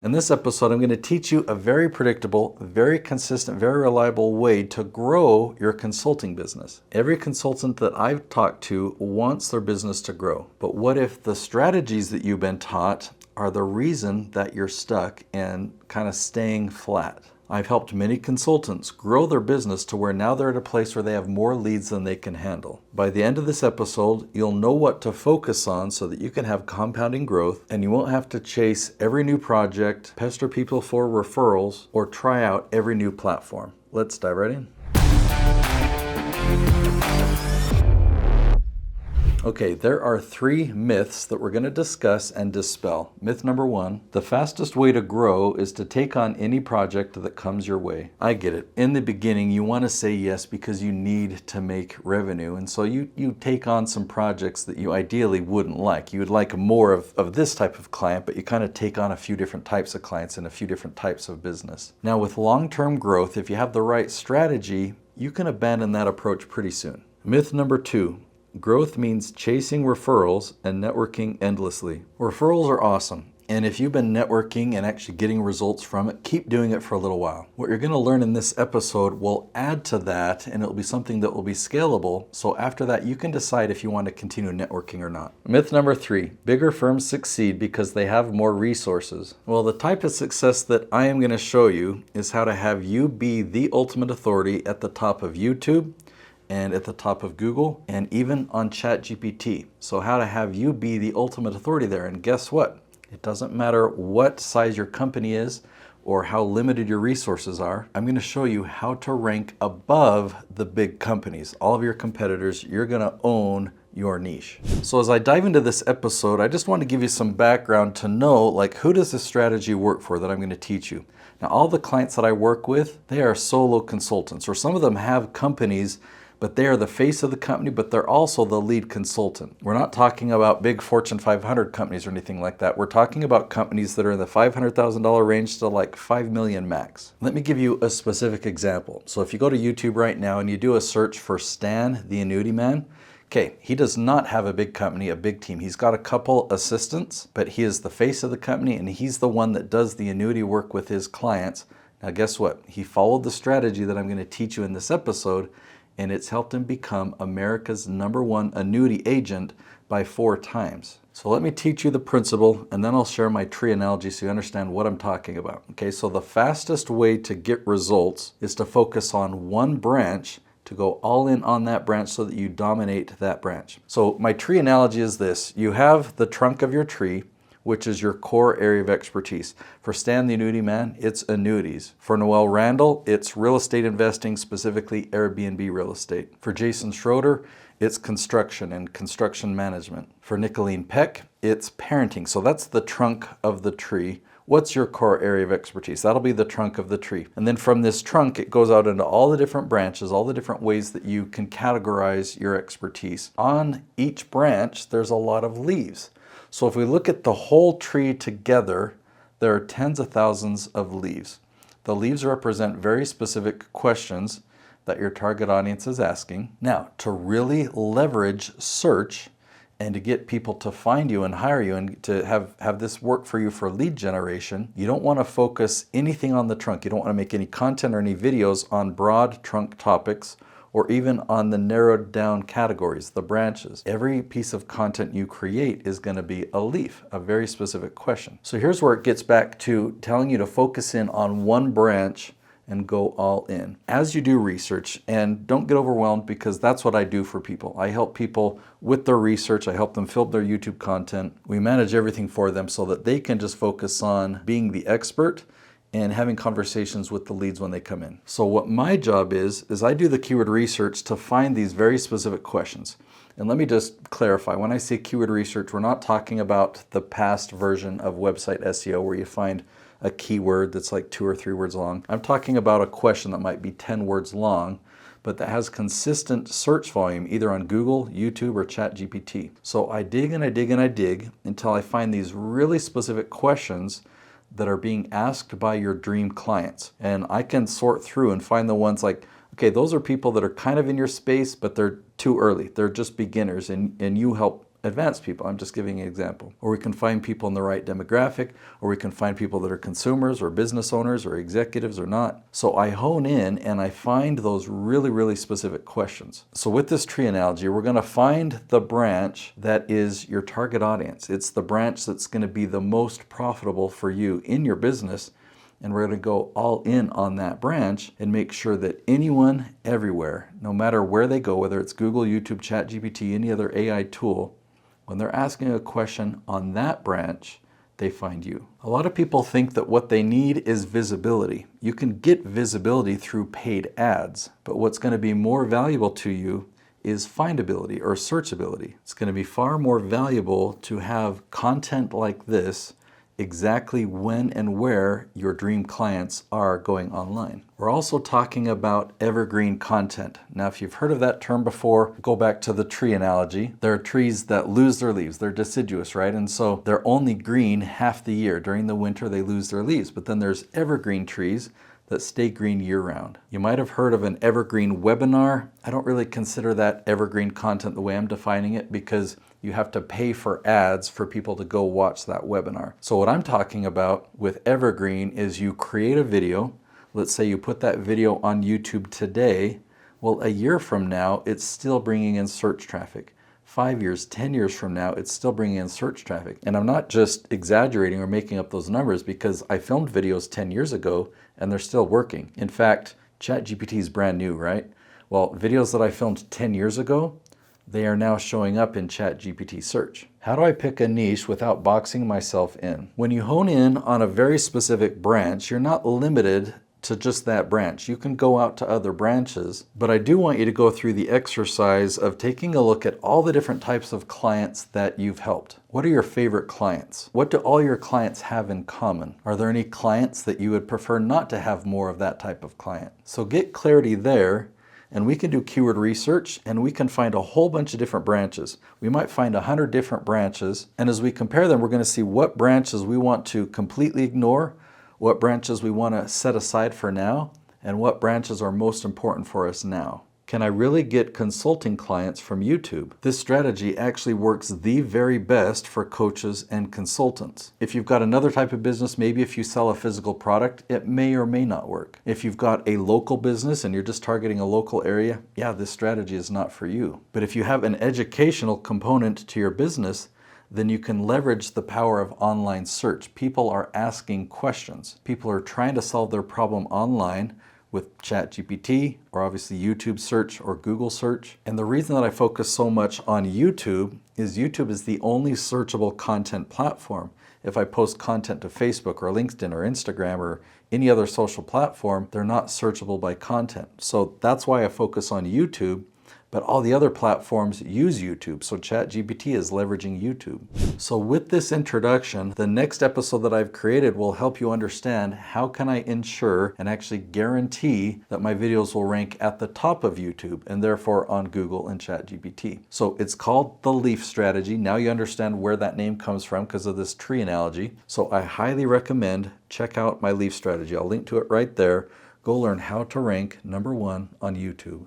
In this episode, I'm going to teach you a very predictable, very consistent, very reliable way to grow your consulting business. Every consultant that I've talked to wants their business to grow. But what if the strategies that you've been taught are the reason that you're stuck and kind of staying flat? I've helped many consultants grow their business to where now they're at a place where they have more leads than they can handle. By the end of this episode, you'll know what to focus on so that you can have compounding growth and you won't have to chase every new project, pester people for referrals, or try out every new platform. Let's dive right in. Okay, there are 3 myths that we're going to discuss and dispel. Myth number 1, the fastest way to grow is to take on any project that comes your way. I get it. In the beginning, you want to say yes because you need to make revenue. And so you take on some projects that you ideally wouldn't like. You would like more of this type of client, but you kind of take on a few different types of clients and a few different types of business. Now, with long-term growth, if you have the right strategy, you can abandon that approach pretty soon. Myth number 2. Growth means chasing referrals and networking endlessly. Referrals are awesome, and if you've been networking and actually getting results from it, keep doing it for a little while. What you're going to learn in this episode will add to that, and it'll be something that will be scalable, so after that you can decide if you want to continue networking or not. Myth number 3, bigger firms succeed because they have more resources. Well, the type of success that I am going to show you is how to have you be the ultimate authority at the top of YouTube, and at the top of Google, and even on ChatGPT. So how to have you be the ultimate authority there. And guess what? It doesn't matter what size your company is or how limited your resources are. I'm going to show you how to rank above the big companies. All of your competitors, you're going to own your niche. So as I dive into this episode, I just want to give you some background to know, like, who does this strategy work for that I'm going to teach you? Now, all the clients that I work with, they are solo consultants, or some of them have companies, but they are the face of the company, but they're also the lead consultant. We're not talking about big Fortune 500 companies or anything like that. We're talking about companies that are in the $500,000 range to like 5 million max. Let me give you a specific example. So if you go to YouTube right now and you do a search for Stan, the annuity man, okay, he does not have a big company, a big team. He's got a couple assistants, but he is the face of the company and he's the one that does the annuity work with his clients. Now guess what? He followed the strategy that I'm going to teach you in this episode, and it's helped him become America's #1 annuity agent by 4 times. So let me teach you the principle, and then I'll share my tree analogy so you understand what I'm talking about. Okay, so the fastest way to get results is to focus on one branch, to go all in on that branch so that you dominate that branch. So my tree analogy is this. You have the trunk of your tree, which is your core area of expertise. For Stan the Annuity Man, it's annuities. For Noel Randall, it's real estate investing, specifically Airbnb real estate. For Jason Schroeder, it's construction and construction management. For Nicolene Peck, it's parenting. So that's the trunk of the tree. What's your core area of expertise? That'll be the trunk of the tree. And then from this trunk, it goes out into all the different branches, all the different ways that you can categorize your expertise. On each branch, there's a lot of leaves. So if we look at the whole tree together, there are tens of thousands of leaves. The leaves represent very specific questions that your target audience is asking. Now, to really leverage search and to get people to find you and hire you and to have this work for you for lead generation, you don't want to focus anything on the trunk. You don't want to make any content or any videos on broad trunk topics, or even on the narrowed down categories, the branches. Every piece of content you create is going to be a leaf, a very specific question. So here's where it gets back to telling you to focus in on one branch and go all in. As you do research, and don't get overwhelmed because that's what I do for people. I help people with their research. I help them fill their YouTube content. We manage everything for them so that they can just focus on being the expert and having conversations with the leads when they come in. So what my job is I do the keyword research to find these very specific questions. And let me just clarify, when I say keyword research, we're not talking about the past version of website SEO where you find a keyword that's like 2 or 3 words long. I'm talking about a question that might be 10 words long, but that has consistent search volume either on Google, YouTube, or ChatGPT. So I dig and I dig and I dig until I find these really specific questions that are being asked by your dream clients. And I can sort through and find the ones like, okay, those are people that are kind of in your space, but they're too early. They're just beginners, and you help advanced people. I'm just giving you an example. Or we can find people in the right demographic, or we can find people that are consumers or business owners or executives or not. So I hone in and I find those really, really specific questions. So with this tree analogy, we're going to find the branch that is your target audience. It's the branch that's going to be the most profitable for you in your business. And we're going to go all in on that branch and make sure that anyone, everywhere, no matter where they go, whether it's Google, YouTube, ChatGPT, any other AI tool, when they're asking a question on that branch, they find you. A lot of people think that what they need is visibility. You can get visibility through paid ads, but what's going to be more valuable to you is findability or searchability. It's going to be far more valuable to have content like this exactly when and where your dream clients are going online. We're also talking about evergreen content. Now, if you've heard of that term before, go back to the tree analogy. There are trees that lose their leaves. They're deciduous, right? And so they're only green half the year. During the winter, they lose their leaves. But then there's evergreen trees that stay green year-round. You might have heard of an evergreen webinar. I don't really consider that evergreen content the way I'm defining it, because you have to pay for ads for people to go watch that webinar. So what I'm talking about with evergreen is you create a video. Let's say you put that video on YouTube today. Well, a year from now, it's still bringing in search traffic. 5 years, 10 years from now, it's still bringing in search traffic. And I'm not just exaggerating or making up those numbers, because I filmed videos 10 years ago and they're still working. In fact, ChatGPT is brand new, right? Well, videos that I filmed 10 years ago, they are now showing up in ChatGPT search. How do I pick a niche without boxing myself in? When you hone in on a very specific branch, you're not limited to just that branch. You can go out to other branches, but I do want you to go through the exercise of taking a look at all the different types of clients that you've helped. What are your favorite clients? What do all your clients have in common? Are there any clients that you would prefer not to have more of that type of client? So get clarity there, and we can do keyword research and we can find a whole bunch of different branches. We might find 100 different branches, and as we compare them, we're going to see what branches we want to completely ignore, what branches we want to set aside for now, and what branches are most important for us now. Can I really get consulting clients from YouTube? This strategy actually works the very best for coaches and consultants. If you've got another type of business, maybe if you sell a physical product, it may or may not work. If you've got a local business and you're just targeting a local area, yeah, this strategy is not for you. But if you have an educational component to your business, then you can leverage the power of online search. People are asking questions. People are trying to solve their problem online with ChatGPT, or obviously YouTube search or Google search. And the reason that I focus so much on YouTube is the only searchable content platform. If I post content to Facebook or LinkedIn or Instagram or any other social platform, they're not searchable by content. So that's why I focus on YouTube. But all the other platforms use YouTube, so ChatGPT is leveraging YouTube. So with this introduction, the next episode that I've created will help you understand how can I ensure and actually guarantee that my videos will rank at the top of YouTube and therefore on Google and ChatGPT. So it's called the leaf strategy. Now you understand where that name comes from because of this tree analogy. So I highly recommend check out my leaf strategy. I'll link to it right there. Go learn how to rank #1 on YouTube.